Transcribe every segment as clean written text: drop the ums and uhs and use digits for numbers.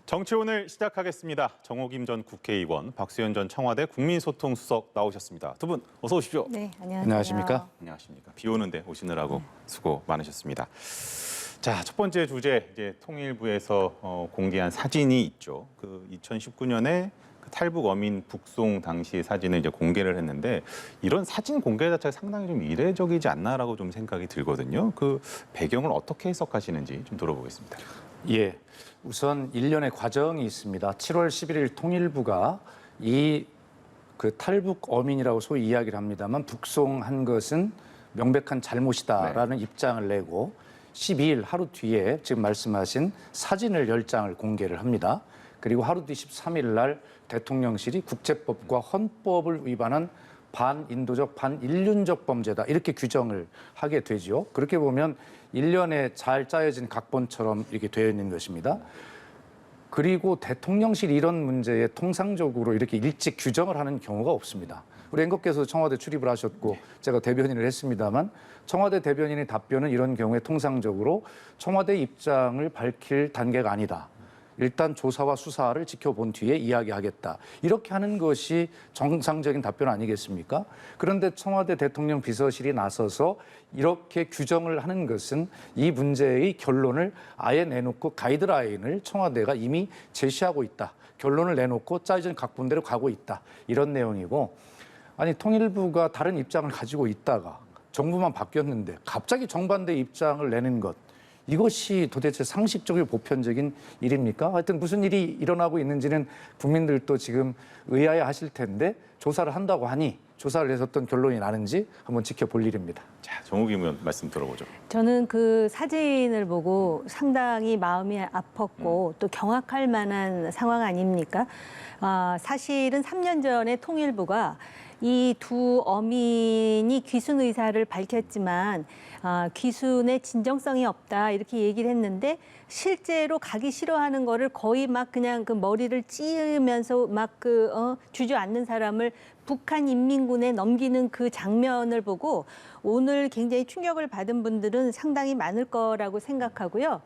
정치원을 시작하겠습니다. 정호김 전 국회의원, 박수현 전 청와대 국민소통수석 나오셨습니다. 두 분 어서 오십시오. 네, 안녕하세요. 안녕하십니까? 안녕하십니까. 비 오는데 오시느라고 수고 많으셨습니다. 자, 첫 번째 주제 이제 통일부에서 공개한 사진이 있죠. 그 2019년에 탈북 어민 북송 당시 사진을 이제 공개를 했는데 이런 사진 공개 자체가 상당히 좀 이례적이지 않나라고 좀 생각이 들거든요. 그 배경을 어떻게 해석하시는지 좀 들어보겠습니다. 예, 우선 일련의 과정이 있습니다. 7월 11일 통일부가 그 탈북 어민이라고 소위 이야기를 합니다만 북송한 것은 명백한 잘못이다라는 입장을 내고 12일 하루 뒤에 지금 말씀하신 사진을 10장을 공개를 합니다. 그리고 하루 뒤 13일 날 대통령실이 국제법과 헌법을 위반한 반인도적, 반인륜적 범죄다 이렇게 규정을 하게 되죠. 그렇게 보면 일련의 잘 짜여진 각본처럼 이렇게 되어 있는 것입니다. 그리고 대통령실이 이런 문제에 통상적으로 이렇게 일찍 규정을 하는 경우가 없습니다. 우리 앵커께서 청와대 출입을 하셨고 제가 대변인을 했습니다만 청와대 대변인의 답변은 이런 경우에 통상적으로 청와대 입장을 밝힐 단계가 아니다. 일단 조사와 수사를 지켜본 뒤에 이야기하겠다. 이렇게 하는 것이 정상적인 답변 아니겠습니까? 그런데 청와대 대통령 비서실이 나서서 이렇게 규정을 하는 것은 이 문제의 결론을 아예 내놓고 가이드라인을 청와대가 이미 제시하고 있다. 결론을 내놓고 짜여진 각본대로 가고 있다. 이런 내용이고, 아니 통일부가 다른 입장을 가지고 있다가 정부만 바뀌었는데 갑자기 정반대 입장을 내는 것, 이것이 도대체 상식적이고 보편적인 일입니까? 하여튼 무슨 일이 일어나고 있는지는 국민들도 지금 의아해 하실 텐데 조사를 한다고 하니 조사를 해서 어떤 결론이 나는지 한번 지켜볼 일입니다. 자, 정호김 의원 말씀 들어보죠. 저는 그 사진을 보고 상당히 마음이 아팠고 또 경악할 만한 상황 아닙니까? 사실은 3년 전에 통일부가 이 두 어민이 귀순 의사를 밝혔지만 귀순의 진정성이 없다 이렇게 얘기를 했는데 실제로 가기 싫어하는 거를 거의 막 그냥 그 머리를 찌으면서 막 주저앉는 사람을 북한 인민군에 넘기는 그 장면을 보고 오늘 굉장히 충격을 받은 분들은 상당히 많을 거라고 생각하고요.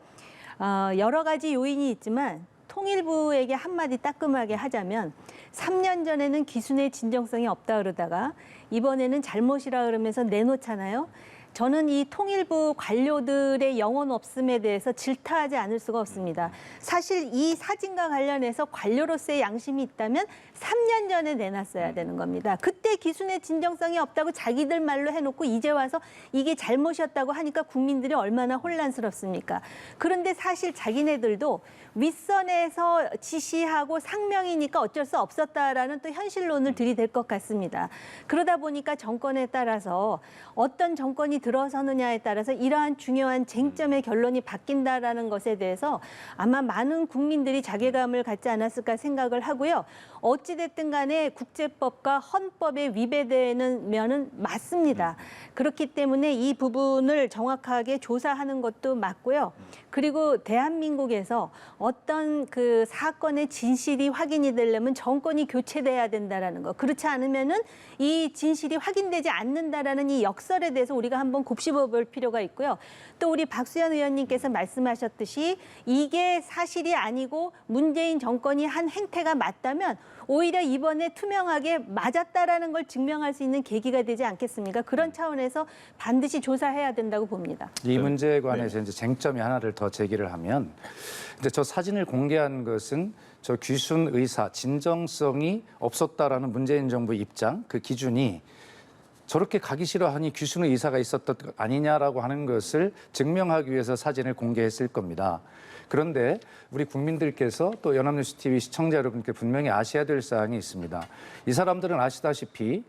여러 가지 요인이 있지만 통일부에게 한마디 따끔하게 하자면 3년 전에는 귀순의 진정성이 없다 그러다가 이번에는 잘못이라 그러면서 내놓잖아요. 저는 이 통일부 관료들의 영혼 없음에 대해서 질타하지 않을 수가 없습니다. 사실 이 사진과 관련해서 관료로서의 양심이 있다면 3년 전에 내놨어야 되는 겁니다. 그때 기순의 진정성이 없다고 자기들 말로 해놓고 이제 와서 이게 잘못이었다고 하니까 국민들이 얼마나 혼란스럽습니까? 그런데 사실 자기네들도 윗선에서 지시하고 상명이니까 어쩔 수 없었다라는 또 현실론을 들이댈 것 같습니다. 그러다 보니까 정권에 따라서 어떤 정권이 들어서느냐에 따라서 이러한 중요한 쟁점의 결론이 바뀐다라는 것에 대해서 아마 많은 국민들이 자괴감을 갖지 않았을까 생각을 하고요. 어찌됐든 간에 국제법과 헌법에 위배되는 면은 맞습니다. 그렇기 때문에 이 부분을 정확하게 조사하는 것도 맞고요. 그리고 대한민국에서 어떤 그 사건의 진실이 확인이 되려면 정권이 교체돼야 된다라는 거. 그렇지 않으면은 이 진실이 확인되지 않는다라는 이 역설에 대해서 우리가 한번 곱씹어 볼 필요가 있고요. 또 우리 박수현 의원님께서 말씀하셨듯이 이게 사실이 아니고 문재인 정권이 한 행태가 맞다면 오히려 이번에 투명하게 맞았다라는 걸 증명할 수 있는 계기가 되지 않겠습니까? 그런 차원에서 반드시 조사해야 된다고 봅니다. 이 문제에 관해서 이제 쟁점이 하나를 더 제기를 하면, 이제 저 사진을 공개한 것은 저 귀순 의사 진정성이 없었다라는 문재인 정부 입장, 그 기준이 저렇게 가기 싫어하니 귀순 의사가 있었던 것 아니냐라고 하는 것을 증명하기 위해서 사진을 공개했을 겁니다. 그런데 우리 국민들께서 또 연합뉴스 TV 시청자 여러분께 분명히 아셔야 될 사항이 있습니다. 이 사람들은 아시다시피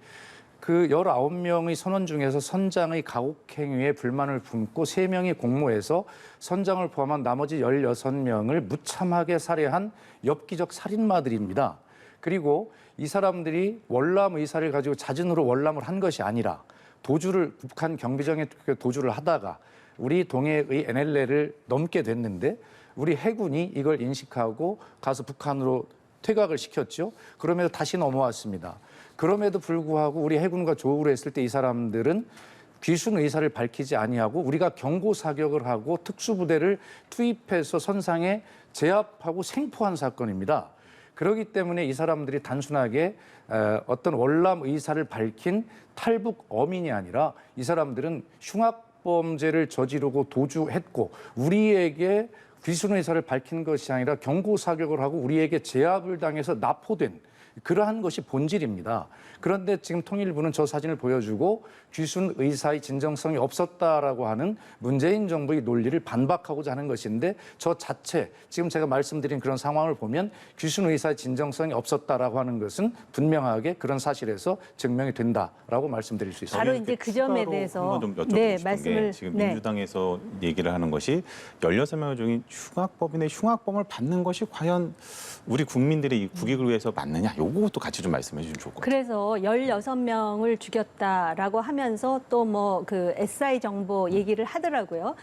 그 19명의 선원 중에서 선장의 가혹행위에 불만을 품고 3명이 공모해서 선장을 포함한 나머지 16명을 무참하게 살해한 엽기적 살인마들입니다. 그리고 이 사람들이 월남 의사를 가지고 자진으로 월남을 한 것이 아니라 북한 경비정에 도주를 하다가 우리 동해의 NLL을 넘게 됐는데 우리 해군이 이걸 인식하고 가서 북한으로 퇴각을 시켰죠. 그럼에도 다시 넘어왔습니다. 그럼에도 불구하고 우리 해군과 조우를 했을 때 이 사람들은 귀순 의사를 밝히지 아니하고 우리가 경고 사격을 하고 특수부대를 투입해서 선상에 제압하고 생포한 사건입니다. 그렇기 때문에 이 사람들이 단순하게 어떤 월남 의사를 밝힌 탈북 어민이 아니라 이 사람들은 흉악범죄를 저지르고 도주했고 우리에게 귀순 의사를 밝힌 것이 아니라 경고 사격을 하고 우리에게 제압을 당해서 납포된 그러한 것이 본질입니다. 그런데 지금 통일부는 저 사진을 보여주고 귀순 의사의 진정성이 없었다라고 하는 문재인 정부의 논리를 반박하고자 하는 것인데 저 자체 지금 제가 말씀드린 그런 상황을 보면 귀순 의사의 진정성이 없었다라고 하는 것은 분명하게 그런 사실에서 증명이 된다라고 말씀드릴 수 있습니다. 바로 이제 그 점에 대해서 한번 좀 여쭤보고 네, 싶은 말씀을 게 지금 민주당에서 얘기를 하는 것이 16명 중인 흉악범인의 흉악범을 받는 것이 과연 우리 국민들의 이 국익을 위해서 맞느냐? 요것도 같이 좀 말씀해 주시면 좋을 것 같아요. 그래서 16명을 죽였다라고 하면서 또 뭐 그 SI 정보 얘기를 하더라고요.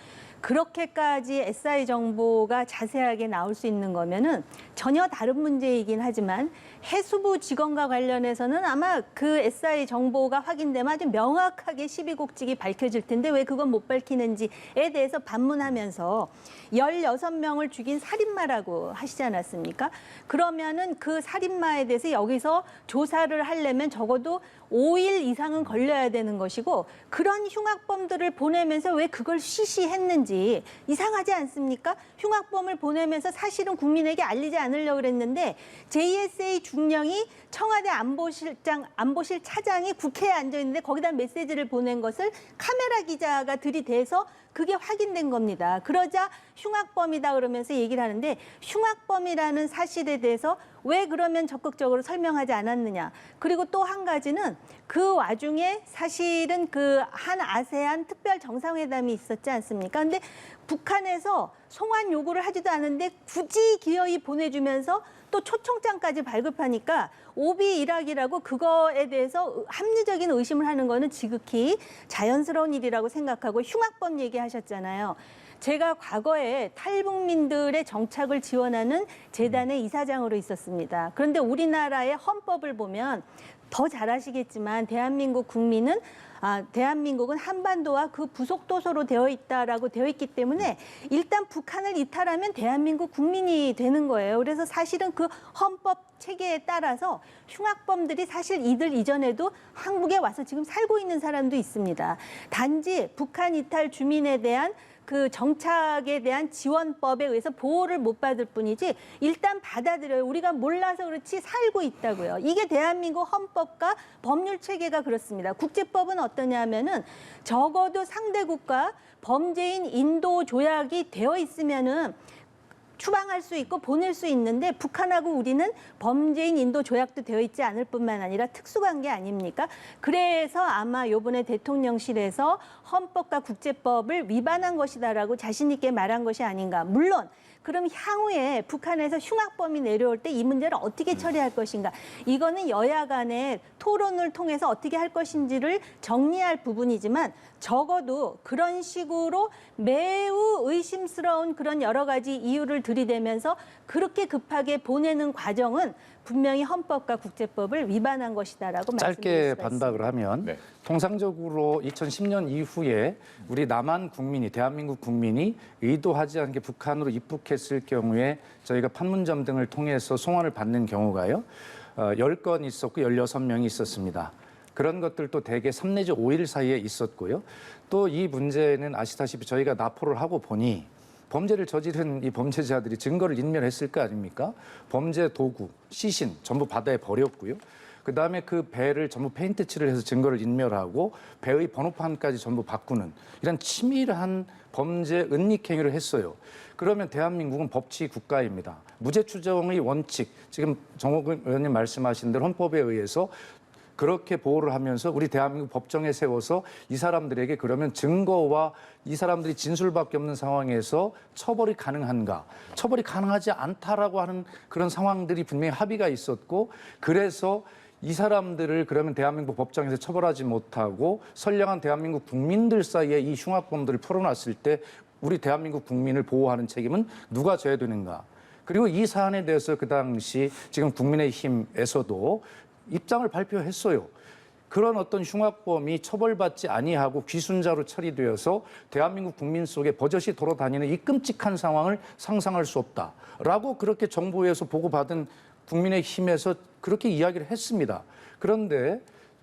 그렇게까지 SI 정보가 자세하게 나올 수 있는 거면은 전혀 다른 문제이긴 하지만 해수부 직원과 관련해서는 아마 그 SI 정보가 확인되면 아주 명확하게 12국직이 밝혀질 텐데 왜 그건 못 밝히는지에 대해서 반문하면서 16명을 죽인 살인마라고 하시지 않았습니까? 그러면은 그 살인마에 대해서 여기서 조사를 하려면 적어도 5일 이상은 걸려야 되는 것이고 그런 흉악범들을 보내면서 왜 그걸 쉬쉬했는지 이상하지 않습니까? 흉악범을 보내면서 사실은 국민에게 알리지 않으려고 그랬는데 JSA 중령이 청와대 안보실 차장이 국회에 앉아있는데 거기다 메시지를 보낸 것을 카메라 기자가 들이대서 그게 확인된 겁니다. 그러자 흉악범이다 그러면서 얘기를 하는데 흉악범이라는 사실에 대해서 왜 그러면 적극적으로 설명하지 않았느냐. 그리고 또 한 가지는 그 와중에 사실은 그 한 아세안 특별 정상회담이 있었지 않습니까? 근데 북한에서 송환 요구를 하지도 않은데 굳이 기어이 보내주면서 또 초청장까지 발급하니까 오비 일학이라고 그거에 대해서 합리적인 의심을 하는 거는 지극히 자연스러운 일이라고 생각하고 흉악범 얘기하셨잖아요. 제가 과거에 탈북민들의 정착을 지원하는 재단의 이사장으로 있었습니다. 그런데 우리나라의 헌법을 보면 더 잘 아시겠지만 대한민국은 한반도와 그 부속 도서로 되어 있다라고 되어 있기 때문에 일단 북한을 이탈하면 대한민국 국민이 되는 거예요. 그래서 사실은 그 헌법 체계에 따라서 흉악범들이 사실 이들 이전에도 한국에 와서 지금 살고 있는 사람도 있습니다. 단지 북한 이탈 주민에 대한 그 정착에 대한 지원법에 의해서 보호를 못 받을 뿐이지 일단 받아들여요. 우리가 몰라서 그렇지 살고 있다고요. 이게 대한민국 헌법과 법률 체계가 그렇습니다. 국제법은 어떠냐면은 적어도 상대국가 범죄인 인도 조약이 되어 있으면은 추방할 수 있고 보낼 수 있는데 북한하고 우리는 범죄인 인도 조약도 되어 있지 않을 뿐만 아니라 특수관계 아닙니까? 그래서 아마 이번에 대통령실에서 헌법과 국제법을 위반한 것이다라고 자신 있게 말한 것이 아닌가. 물론 그럼 향후에 북한에서 흉악범이 내려올 때 이 문제를 어떻게 처리할 것인가. 이거는 여야 간의 토론을 통해서 어떻게 할 것인지를 정리할 부분이지만 적어도 그런 식으로 매우 의심스러운 그런 여러 가지 이유를 들이대면서 그렇게 급하게 보내는 과정은 분명히 헌법과 국제법을 위반한 것이다라고 말씀드릴 짧게 수가 반박을 있습니다. 하면 네. 통상적으로 2010년 이후에 우리 남한 국민이 대한민국 국민이 의도하지 않게 북한으로 입국했을 경우에 저희가 판문점 등을 통해서 송환을 받는 경우가요. 10건 있었고 16명이 있었습니다. 그런 것들도 대개 3 내지 5일 사이에 있었고요. 또 이 문제는 아시다시피 저희가 납포를 하고 보니 범죄를 저지른 이 범죄자들이 증거를 인멸했을 거 아닙니까? 범죄 도구, 시신 전부 바다에 버렸고요. 그다음에 그 배를 전부 페인트 칠을 해서 증거를 인멸하고 배의 번호판까지 전부 바꾸는 이런 치밀한 범죄 은닉 행위를 했어요. 그러면 대한민국은 법치 국가입니다. 무죄 추정의 원칙, 지금 정옥 의원님 말씀하신 대로 헌법에 의해서 그렇게 보호를 하면서 우리 대한민국 법정에 세워서 이 사람들에게 그러면 증거와 이 사람들이 진술밖에 없는 상황에서 처벌이 가능한가? 처벌이 가능하지 않다라고 하는 그런 상황들이 분명히 합의가 있었고 그래서 이 사람들을 그러면 대한민국 법정에서 처벌하지 못하고 선량한 대한민국 국민들 사이에 이 흉악범들을 풀어놨을 때 우리 대한민국 국민을 보호하는 책임은 누가 져야 되는가? 그리고 이 사안에 대해서 그 당시 지금 국민의힘에서도 입장을 발표했어요. 그런 어떤 흉악범이 처벌받지 아니하고 귀순자로 처리되어서 대한민국 국민 속에 버젓이 돌아다니는 이 끔찍한 상황을 상상할 수 없다라고 그렇게 정부에서 보고받은 국민의힘에서 그렇게 이야기를 했습니다. 그런데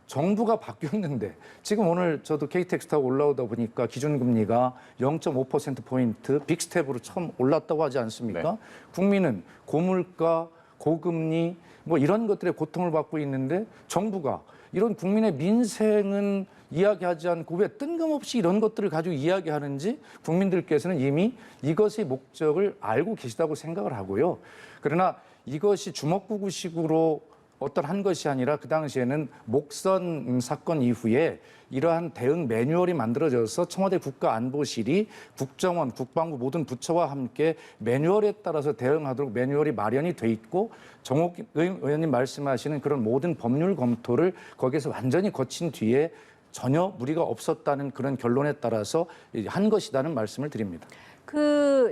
정부가 바뀌었는데 지금 오늘 저도 KTX 타고 올라오다 보니까 기준금리가 0.5%포인트 빅스텝으로 처음 올랐다고 하지 않습니까? 네. 국민은 고물가, 고금리 뭐 이런 것들에 고통을 받고 있는데 정부가 이런 국민의 민생은 이야기하지 않고 왜 뜬금없이 이런 것들을 가지고 이야기하는지 국민들께서는 이미 이것의 목적을 알고 계시다고 생각을 하고요. 그러나 이것이 주먹구구식으로 어떤 한 것이 아니라 그 당시에는 목선 사건 이후에 이러한 대응 매뉴얼이 만들어져서 청와대 국가안보실이 국정원, 국방부 모든 부처와 함께 매뉴얼에 따라서 대응하도록 매뉴얼이 마련이 돼 있고 정옥 의원님 말씀하시는 그런 모든 법률 검토를 거기에서 완전히 거친 뒤에 전혀 무리가 없었다는 그런 결론에 따라서 한 것이라는 말씀을 드립니다.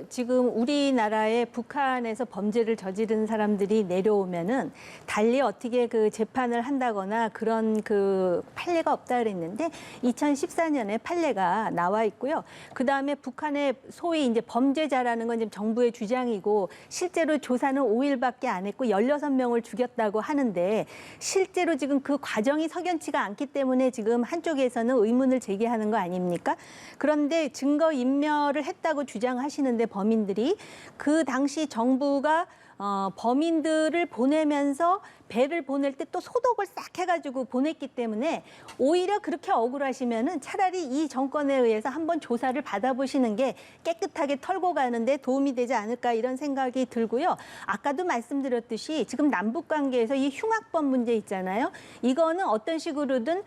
지금 우리나라에 북한에서 범죄를 저지른 사람들이 내려오면은 달리 어떻게 그 재판을 한다거나 그런 그 판례가 없다 그랬는데 2014년에 판례가 나와 있고요. 그 다음에 북한의 소위 이제 범죄자라는 건 지금 정부의 주장이고 실제로 조사는 5일밖에 안 했고 16명을 죽였다고 하는데 실제로 지금 그 과정이 석연치가 않기 때문에 지금 한쪽에서는 의문을 제기하는 거 아닙니까? 그런데 증거 인멸을 했다고 주장하시는데 범인들이 그 당시 정부가 범인들을 보내면서 배를 보낼 때 또 소독을 싹 해가지고 보냈기 때문에 오히려 그렇게 억울하시면은 차라리 이 정권에 의해서 한번 조사를 받아보시는 게 깨끗하게 털고 가는데 도움이 되지 않을까 이런 생각이 들고요. 아까도 말씀드렸듯이 지금 남북 관계에서 이 흉악범 문제 있잖아요. 이거는 어떤 식으로든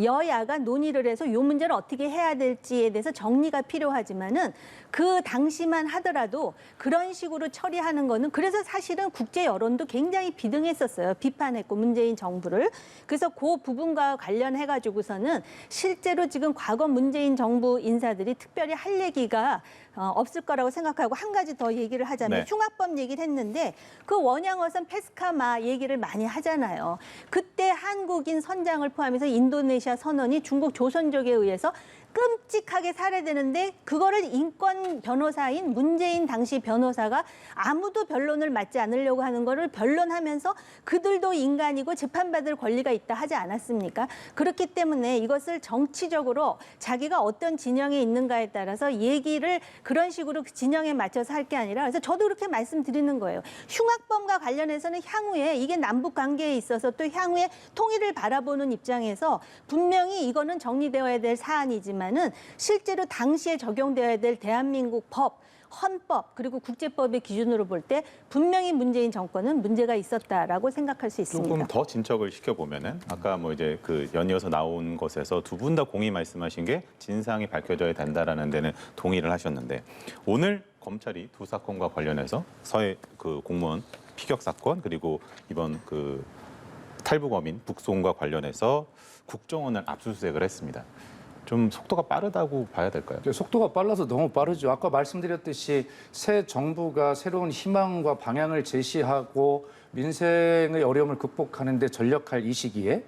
여야가 논의를 해서 이 문제를 어떻게 해야 될지에 대해서 정리가 필요하지만은 그 당시만 하더라도 그런 식으로 처리하는 거는 그래서 사실은 국제 여론도 굉장히 비등했었어요. 비판했고 문재인 정부를. 그래서 그 부분과 관련해 가지고서는 실제로 지금 과거 문재인 정부 인사들이 특별히 할 얘기가 없을 거라고 생각하고 한 가지 더 얘기를 하자면 네. 흉악범 얘기를 했는데 그 원양어선 페스카마 얘기를 많이 하잖아요. 그때 한국인 선장을 포함해서 인도네시아 선원이 중국 조선족에 의해서 끔찍하게 살해되는데 그거를 인권 변호사인 문재인 당시 변호사가 아무도 변론을 맡지 않으려고 하는 거를 변론하면서 그들도 인간이고 재판받을 권리가 있다 하지 않았습니까? 그렇기 때문에 이것을 정치적으로 자기가 어떤 진영에 있는가에 따라서 얘기를 그런 식으로 그 진영에 맞춰서 할 게 아니라 그래서 저도 그렇게 말씀드리는 거예요. 흉악범과 관련해서는 향후에 이게 남북 관계에 있어서 또 향후에 통일을 바라보는 입장에서 분명히 이거는 정리되어야 될 사안이지만은 실제로 당시에 적용되어야 될 대한민국 법, 헌법 그리고 국제법의 기준으로 볼 때 분명히 문재인 정권은 문제가 있었다라고 생각할 수 있습니다. 조금 더 진척을 시켜보면은 아까 뭐 이제 그 연이어서 나온 것에서 두 분 다 공히 말씀하신 게 진상이 밝혀져야 된다라는 데는 동의를 하셨는데 오늘 검찰이 두 사건과 관련해서 서해 그 공무원 피격 사건 그리고 이번 그 탈북 어민 북송과 관련해서 국정원을 압수수색을 했습니다. 좀 속도가 빠르다고 봐야 될까요? 속도가 빨라서 너무 빠르죠. 아까 말씀드렸듯이 새 정부가 새로운 희망과 방향을 제시하고 민생의 어려움을 극복하는 데 전력할 이 시기에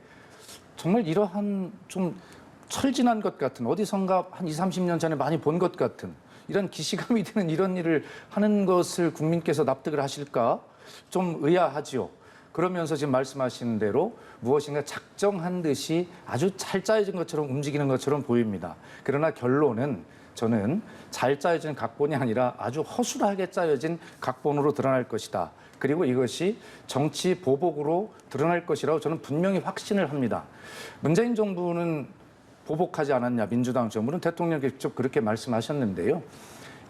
정말 이러한 좀 철진한 것 같은 어디선가 한 20, 30년 전에 많이 본 것 같은 이런 기시감이 드는 이런 일을 하는 것을 국민께서 납득을 하실까? 좀 의아하지요. 그러면서 지금 말씀하신 대로 무엇인가 작정한 듯이 아주 잘 짜여진 것처럼 움직이는 것처럼 보입니다. 그러나 결론은 저는 잘 짜여진 각본이 아니라 아주 허술하게 짜여진 각본으로 드러날 것이다. 그리고 이것이 정치 보복으로 드러날 것이라고 저는 분명히 확신을 합니다. 문재인 정부는 보복하지 않았냐, 민주당 정부는 대통령께 직접 그렇게 말씀하셨는데요.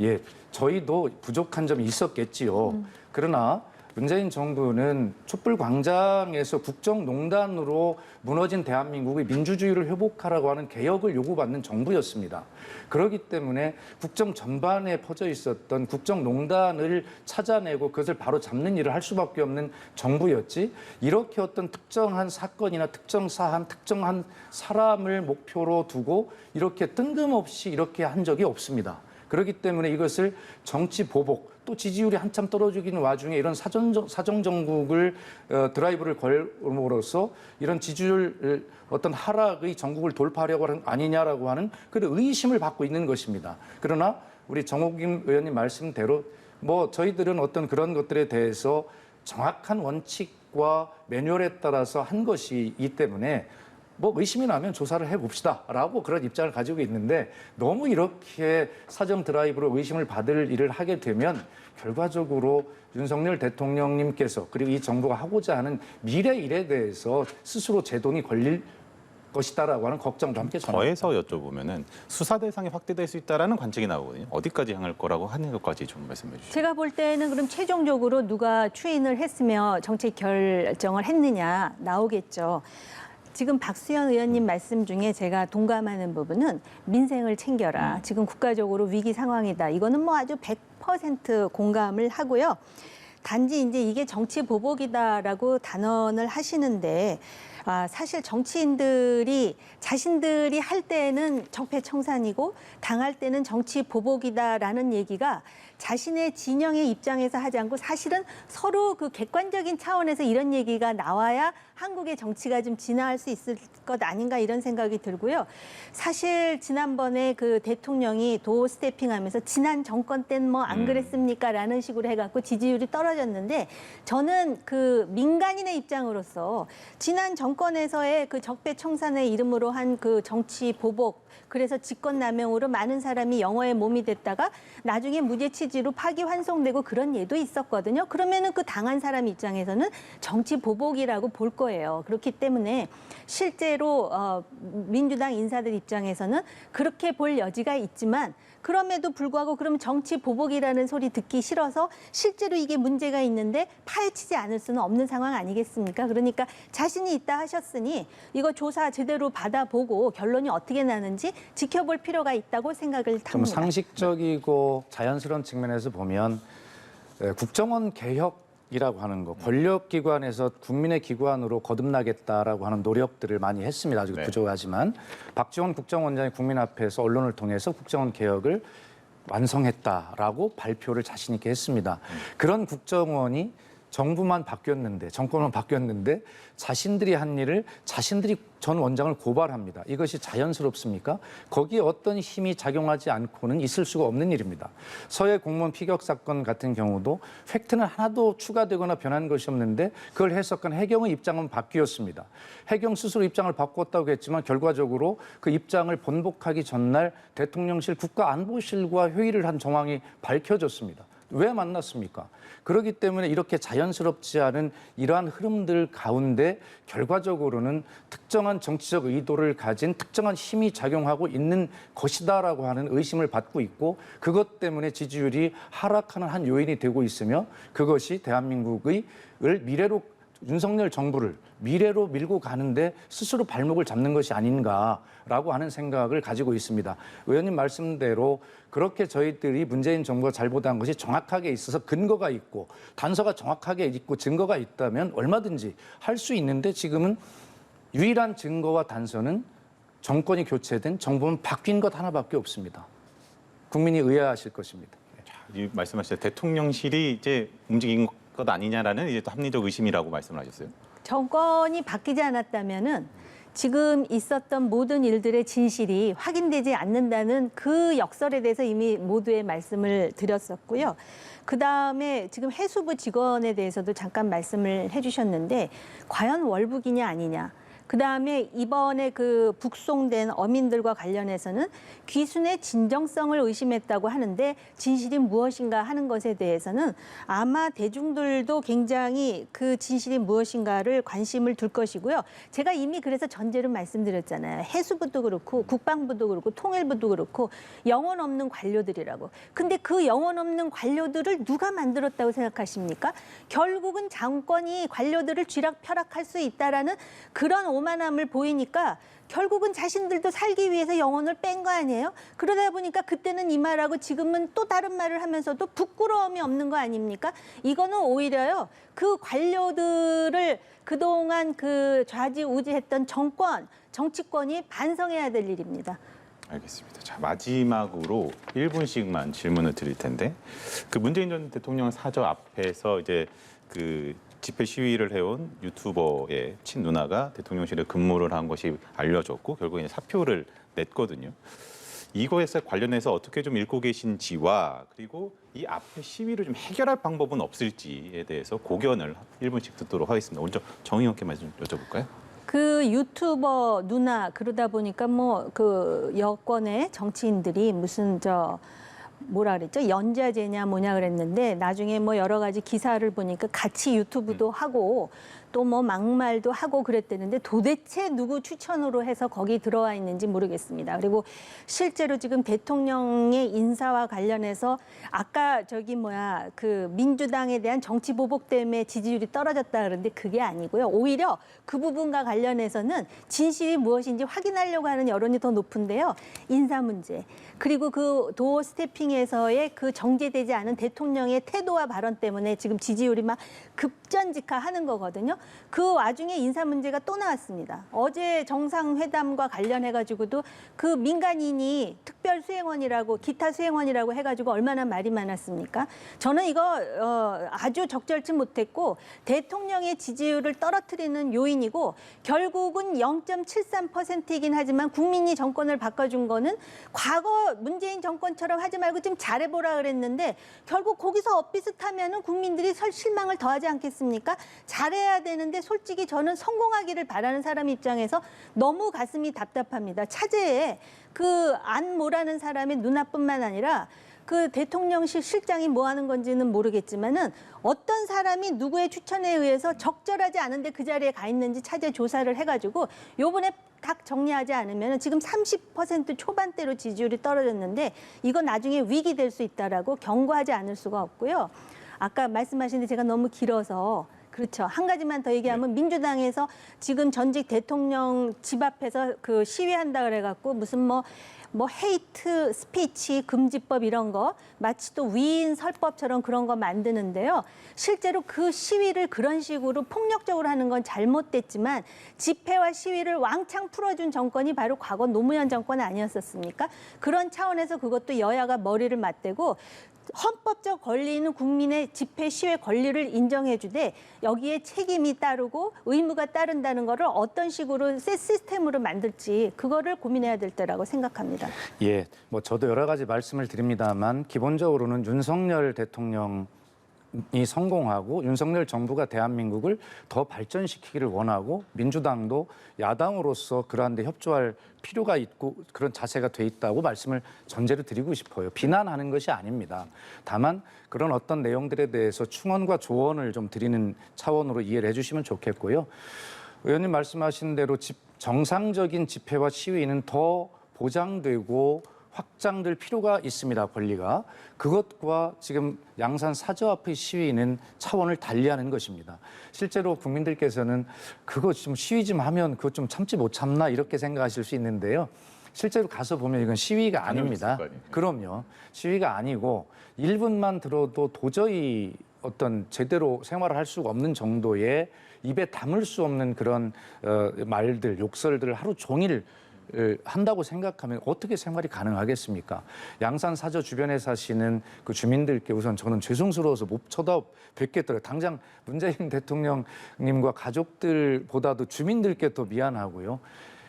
예, 저희도 부족한 점이 있었겠지요. 그러나 문재인 정부는 촛불 광장에서 국정농단으로 무너진 대한민국의 민주주의를 회복하라고 하는 개혁을 요구받는 정부였습니다. 그렇기 때문에 국정 전반에 퍼져 있었던 국정농단을 찾아내고 그것을 바로 잡는 일을 할 수밖에 없는 정부였지 이렇게 어떤 특정한 사건이나 특정 사안, 특정한 사람을 목표로 두고 이렇게 뜬금없이 이렇게 한 적이 없습니다. 그렇기 때문에 이것을 정치 보복, 또 지지율이 한참 떨어지는 와중에 이런 사정정국을 드라이브를 걸음으로써 이런 지지율 어떤 하락의 전국을 돌파하려고 하는 아니냐라고 하는 그런 의심을 받고 있는 것입니다. 그러나 우리 정호김 의원님 말씀대로 뭐 저희들은 어떤 그런 것들에 대해서 정확한 원칙과 매뉴얼에 따라서 한 것이기 때문에 뭐 의심이 나면 조사를 해봅시다라고 그런 입장을 가지고 있는데 너무 이렇게 사정 드라이브로 의심을 받을 일을 하게 되면 결과적으로 윤석열 대통령님께서 그리고 이 정부가 하고자 하는 미래 일에 대해서 스스로 제동이 걸릴 것이다라고 하는 걱정도 함께 전합니다. 더해서 여쭤보면은 수사 대상이 확대될 수 있다라는 관측이 나오거든요. 어디까지 향할 거라고 하는 것까지 좀 말씀해 주시죠. 제가 볼 때는 그럼 최종적으로 누가 추인을 했으며 정책 결정을 했느냐 나오겠죠. 지금 박수현 의원님 말씀 중에 제가 동감하는 부분은 민생을 챙겨라. 지금 국가적으로 위기 상황이다. 이거는 뭐 아주 100% 공감을 하고요. 단지 이제 이게 정치 보복이다라고 단언을 하시는데 사실 정치인들이 자신들이 할 때는 적폐청산이고 당할 때는 정치 보복이다라는 얘기가 자신의 진영의 입장에서 하지 않고 사실은 서로 그 객관적인 차원에서 이런 얘기가 나와야 한국의 정치가 좀 진화할 수 있을 것 아닌가 이런 생각이 들고요. 사실 지난번에 그 대통령이 도어 스태핑하면서 지난 정권 때는 뭐 안 그랬습니까라는 식으로 해갖고 지지율이 떨어졌는데 저는 그 민간인의 입장으로서 지난 정권에서의 그 적폐청산의 이름으로 한 그 정치 보복 그래서 직권남용으로 많은 사람이 영어의 몸이 됐다가 나중에 무죄취지로 파기환송되고 그런 예도 있었거든요. 그러면은 그 당한 사람 입장에서는 정치 보복이라고 볼 거예요. 그렇기 때문에 실제로 민주당 인사들 입장에서는 그렇게 볼 여지가 있지만 그럼에도 불구하고 그럼 정치 보복이라는 소리 듣기 싫어서 실제로 이게 문제가 있는데 파헤치지 않을 수는 없는 상황 아니겠습니까? 그러니까 자신이 있다 하셨으니 이거 조사 제대로 받아보고 결론이 어떻게 나는지 지켜볼 필요가 있다고 생각을 합니다. 좀 상식적이고 자연스러운 측면에서 보면 국정원 개혁이라고 하는 거, 권력기관에서 국민의 기관으로 거듭나겠다라고 하는 노력들을 많이 했습니다. 아직 부족하지만 박지원 국정원장이 국민 앞에서 언론을 통해서 국정원 개혁을 완성했다라고 발표를 자신 있게 했습니다. 그런 국정원이 정부만 바뀌었는데, 정권만 바뀌었는데 자신들이 한 일을 자신들이 전 원장을 고발합니다. 이것이 자연스럽습니까? 거기에 어떤 힘이 작용하지 않고는 있을 수가 없는 일입니다. 서해 공무원 피격 사건 같은 경우도 팩트는 하나도 추가되거나 변한 것이 없는데 그걸 해석한 해경의 입장은 바뀌었습니다. 해경 스스로 입장을 바꿨다고 했지만 결과적으로 그 입장을 번복하기 전날 대통령실 국가안보실과 회의를 한 정황이 밝혀졌습니다. 왜 만났습니까? 그렇기 때문에 이렇게 자연스럽지 않은 이러한 흐름들 가운데 결과적으로는 특정한 정치적 의도를 가진 특정한 힘이 작용하고 있는 것이다라고 하는 의심을 받고 있고 그것 때문에 지지율이 하락하는 한 요인이 되고 있으며 그것이 대한민국의 미래로 윤석열 정부를 미래로 밀고 가는데 스스로 발목을 잡는 것이 아닌가라고 하는 생각을 가지고 있습니다. 의원님 말씀대로 그렇게 저희들이 문재인 정부가 잘못한 것이 정확하게 있어서 근거가 있고 단서가 정확하게 있고 증거가 있다면 얼마든지 할 수 있는데 지금은 유일한 증거와 단서는 정권이 교체된 정부는 바뀐 것 하나밖에 없습니다. 국민이 의아하실 것입니다. 이 말씀하신 대통령실이 이제 움직인 것 아니냐라는 이제 또 합리적 의심이라고 말씀을 하셨어요. 정권이 바뀌지 않았다면은 지금 있었던 모든 일들의 진실이 확인되지 않는다는 그 역설에 대해서 이미 모두의 말씀을 드렸었고요. 그다음에 지금 해수부 직원에 대해서도 잠깐 말씀을 해주셨는데 과연 월북이냐 아니냐. 그다음에 이번에 그 북송된 어민들과 관련해서는 귀순의 진정성을 의심했다고 하는데 진실이 무엇인가 하는 것에 대해서는 아마 대중들도 굉장히 그 진실이 무엇인가를 관심을 둘 것이고요. 제가 이미 그래서 전제로 말씀드렸잖아요. 해수부도 그렇고 국방부도 그렇고 통일부도 그렇고 영혼 없는 관료들이라고. 근데 그 영혼 없는 관료들을 누가 만들었다고 생각하십니까? 결국은 장권이 관료들을 쥐락펴락할 수 있다라는 그런 오만함을 보이니까 결국은 자신들도 살기 위해서 영혼을 뺀 거 아니에요? 그러다 보니까 그때는 이 말하고 지금은 또 다른 말을 하면서도 부끄러움이 없는 거 아닙니까? 이거는 오히려요. 그 관료들을 그동안 그 좌지우지했던 정권, 정치권이 반성해야 될 일입니다. 알겠습니다. 자, 마지막으로 1분씩만 질문을 드릴 텐데 그 문재인 전 대통령 사저 앞에서 이제 그 집회 시위를 해온 유튜버의 친누나가 대통령실에 근무를 한 것이 알려졌고 결국 이제 사표를 냈거든요. 이거에 관련해서 어떻게 좀 읽고 계신지와 그리고 이 앞에 시위를 좀 해결할 방법은 없을지에 대해서 고견을 1분씩 듣도록 하겠습니다. 먼저 정의원께 말씀 여쭤볼까요? 그 유튜버 누나 그러다 보니까 뭐 그 여권의 정치인들이 무슨 뭐라 그랬죠? 연좌제냐 뭐냐 그랬는데 나중에 뭐 여러 가지 기사를 보니까 같이 유튜브도 하고 또 뭐 막말도 하고 그랬대는데 도대체 누구 추천으로 해서 거기 들어와 있는지 모르겠습니다. 그리고 실제로 지금 대통령의 인사와 관련해서 아까 그 민주당에 대한 정치 보복 때문에 지지율이 떨어졌다 그러는데 그게 아니고요. 오히려 그 부분과 관련해서는 진실이 무엇인지 확인하려고 하는 여론이 더 높은데요. 인사 문제 그리고 그 도어 스태핑에서의 그 정제되지 않은 대통령의 태도와 발언 때문에 지금 지지율이 막 급전직하하는 거거든요. 그 와중에 인사 문제가 또 나왔습니다. 어제 정상회담과 관련해가지고도 그 민간인이 특별 수행원이라고 기타 수행원이라고 해가지고 얼마나 말이 많았습니까? 저는 이거 아주 적절치 못했고 대통령의 지지율을 떨어뜨리는 요인이고 결국은 0.73%이긴 하지만 국민이 정권을 바꿔준 거는 과거 문재인 정권처럼 하지 말고 좀 잘해보라 그랬는데 결국 거기서 엇비슷하면은 국민들이 실망을 더하지 않겠습니까? 잘해야 되는데 솔직히 저는 성공하기를 바라는 사람 입장에서 너무 가슴이 답답합니다. 차제에 그 안모라는 사람의 누나뿐만 아니라 그 대통령실 실장이 뭐 하는 건지는 모르겠지만은 어떤 사람이 누구의 추천에 의해서 적절하지 않은데 그 자리에 가 있는지 차제 조사를 해가지고 요번에 딱 정리하지 않으면 지금 30% 초반대로 지지율이 떨어졌는데 이거 나중에 위기 될 수 있다라고 경고하지 않을 수가 없고요. 아까 말씀하신 데 제가 너무 길어서 그렇죠. 한 가지만 더 얘기하면 민주당에서 지금 전직 대통령 집 앞에서 그 시위한다 그래갖고 무슨 뭐 헤이트 스피치 금지법 이런 거 마치 또 위인 설법처럼 그런 거 만드는데요. 실제로 그 시위를 그런 식으로 폭력적으로 하는 건 잘못됐지만 집회와 시위를 왕창 풀어준 정권이 바로 과거 노무현 정권 아니었었습니까? 그런 차원에서 그것도 여야가 머리를 맞대고 헌법적 권리는 국민의 집회 시위 권리를 인정해주되 여기에 책임이 따르고 의무가 따른다는 거를 어떤 식으로 시스템으로 만들지 그거를 고민해야 될 때라고 생각합니다. 예, 뭐 저도 여러 가지 말씀을 드립니다만 기본적으로는 윤석열 대통령이 성공하고 윤석열 정부가 대한민국을 더 발전시키기를 원하고 민주당도 야당으로서 그러한 데 협조할 필요가 있고 그런 자세가 돼 있다고 말씀을 전제로 드리고 싶어요. 비난하는 것이 아닙니다. 다만 그런 어떤 내용들에 대해서 충원과 조언을 좀 드리는 차원으로 이해를 해주시면 좋겠고요. 의원님 말씀하신 대로 정상적인 집회와 시위는 더 보장되고 확장될 필요가 있습니다. 권리가. 그것과 지금 양산 사저 앞의 시위는 차원을 달리하는 것입니다. 실제로 국민들께서는 그거 좀 시위 좀 하면 그거 좀 참지 못 참나 이렇게 생각하실 수 있는데요. 실제로 가서 보면 이건 시위가 아닙니다. 그럼요. 시위가 아니고 1분만 들어도 도저히 어떤 제대로 생활을 할 수가 없는 정도의 입에 담을 수 없는 그런 말들, 욕설들을 하루 종일 한다고 생각하면 어떻게 생활이 가능하겠습니까? 양산 사저 주변에 사시는 그 주민들께 우선 저는 죄송스러워서 못 쳐다뵙겠더라고요. 당장 문재인 대통령님과 가족들보다도 주민들께 더 미안하고요.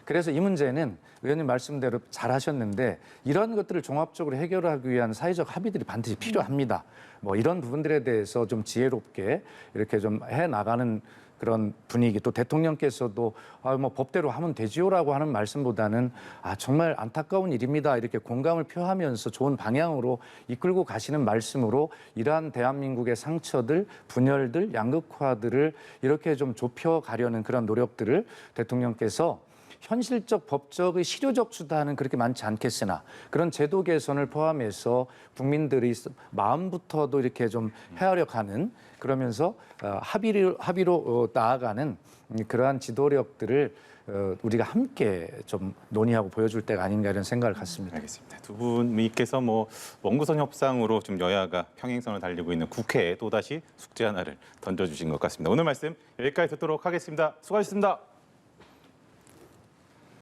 그래서 이 문제는 의원님 말씀대로 잘하셨는데 이런 것들을 종합적으로 해결하기 위한 사회적 합의들이 반드시 필요합니다. 뭐 이런 부분들에 대해서 좀 지혜롭게 이렇게 좀 해나가는 그런 분위기 또 대통령께서도 뭐 법대로 하면 되지요라고 하는 말씀보다는 정말 안타까운 일입니다 이렇게 공감을 표하면서 좋은 방향으로 이끌고 가시는 말씀으로 이러한 대한민국의 상처들 분열들 양극화들을 이렇게 좀 좁혀가려는 그런 노력들을 대통령께서 현실적 법적의 실효적 수단은 그렇게 많지 않겠으나 그런 제도 개선을 포함해서 국민들이 마음부터도 이렇게 좀 헤아려 가는 그러면서 합의로 나아가는 그러한 지도력들을 우리가 함께 좀 논의하고 보여줄 때가 아닌가 이런 생각을 갖습니다. 알겠습니다. 두 분께서 뭐 원구성 협상으로 좀 여야가 평행선을 달리고 있는 국회에 또다시 숙제 하나를 던져주신 것 같습니다. 오늘 말씀 여기까지 듣도록 하겠습니다. 수고하셨습니다.